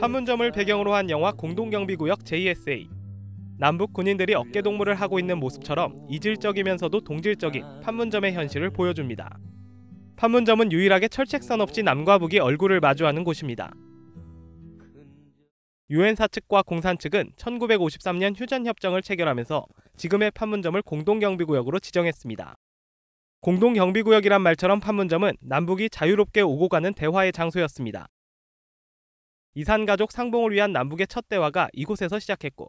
판문점을 배경으로 한 영화 공동경비구역 JSA. 남북 군인들이 어깨동무를 하고 있는 모습처럼 이질적이면서도 동질적인 판문점의 현실을 보여줍니다. 판문점은 유일하게 철책선 없이 남과 북이 얼굴을 마주하는 곳입니다. 유엔사 측과 공산 측은 1953년 휴전협정을 체결하면서 지금의 판문점을 공동경비구역으로 지정했습니다. 공동경비구역이란 말처럼 판문점은 남북이 자유롭게 오고 가는 대화의 장소였습니다. 이산가족 상봉을 위한 남북의 첫 대화가 이곳에서 시작했고,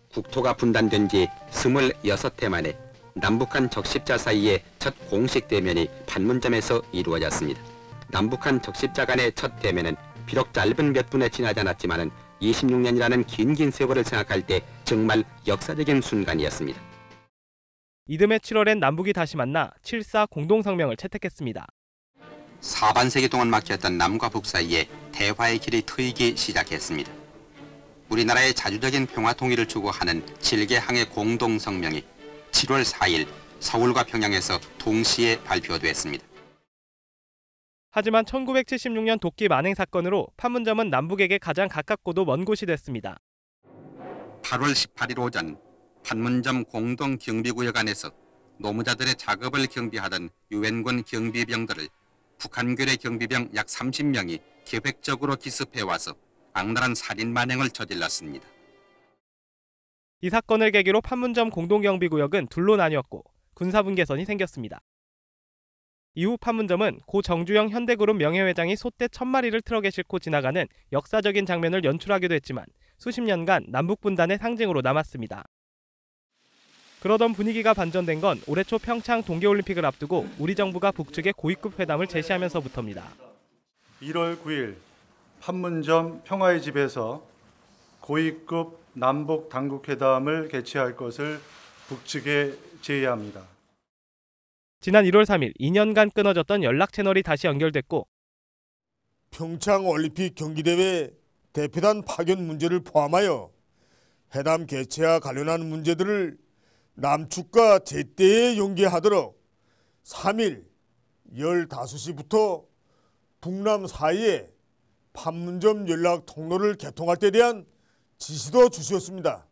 국토가 분단된 지 26해 만에 남북한 적십자 사이의 첫 공식 대면이 판문점에서 이루어졌습니다. 남북한 적십자 간의 첫 대면은 비록 짧은 몇 분에 지나지 않았지만은 26년이라는 긴 세월을 생각할 때 정말 역사적인 순간이었습니다. 이듬해 7월엔 남북이 다시 만나 7.4 공동성명을 채택했습니다. 사반세기 동안 막혔던 남과 북 사이에 대화의 길이 트이기 시작했습니다. 우리나라의 자주적인 평화 통일을 추구하는 7개 항의 공동성명이 7월 4일 서울과 평양에서 동시에 발표됐습니다. 하지만 1976년 도끼 만행 사건으로 판문점은 남북에게 가장 가깝고도 먼 곳이 됐습니다. 8월 18일 오전 판문점 공동경비구역 안에서 노무자들의 작업을 경비하던 유엔군 경비병들을 북한군의 경비병 약 30명이 계획적으로 기습해와서 악랄한 살인 만행을 저질렀습니다. 이 사건을 계기로 판문점 공동경비구역은 둘로 나뉘었고 군사분계선이 생겼습니다. 이후 판문점은 고 정주영 현대그룹 명예회장이 소떼 1000마리를 트럭에 싣고 지나가는 역사적인 장면을 연출하기도 했지만 수십 년간 남북분단의 상징으로 남았습니다. 그러던 분위기가 반전된 건 올해 초 평창 동계올림픽을 앞두고 우리 정부가 북측에 고위급 회담을 제시하면서부터입니다. 1월 9일 판문점 평화의 집에서 고위급 남북 당국회담을 개최할 것을 북측에 제의합니다. 지난 1월 3일 2년간 끊어졌던 연락 채널이 다시 연결됐고, 평창올림픽 경기대회 대표단 파견 문제를 포함하여 회담 개최와 관련한 문제들을 남측과 제때에 연계하도록 3일 15시부터 북남 사이에 판문점 연락 통로를 개통할 때 대한 지시도 주셨습니다.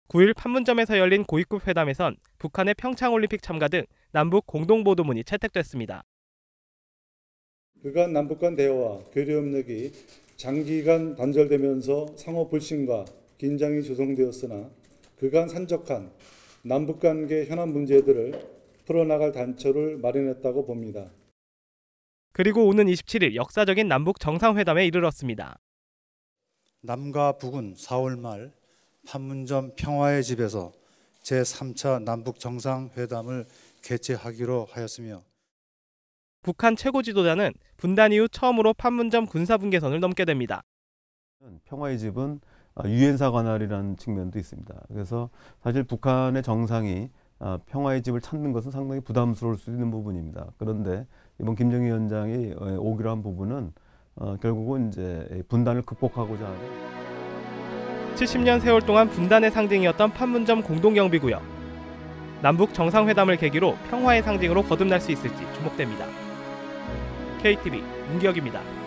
9일 판문점에서 열린 고위급 회담에선 북한의 평창올림픽 참가 등 남북 공동보도문이 채택됐습니다. 그간 남북 간 대화와 교류 협력이 장기간 단절되면서 상호 불신과 긴장이 조성되었으나 그간 산적한 남북 관계 현안 문제들을 풀어나갈 단초를 마련했다고 봅니다. 그리고 오는 27일 역사적인 남북 정상회담에 이르렀습니다. 남과 북은 4월 말 판문점 평화의 집에서 제3차 남북 정상회담을 개최하기로 하였으며, 북한 최고 지도자는 분단 이후 처음으로 판문점 군사분계선을 넘게 됩니다. 평화의 집은 유엔사 관할이라는 측면도 있습니다. 그래서 사실 북한의 정상이 평화의 집을 찾는 것은 상당히 부담스러울 수 있는 부분입니다. 그런데 이번 김정일 위원장이 오기로 한 부분은 결국은 이제 분단을 극복하고자 하는 70년 세월 동안 분단의 상징이었던 판문점 공동경비구역. 남북 정상회담을 계기로 평화의 상징으로 거듭날 수 있을지 주목됩니다. KTV 문기혁입니다.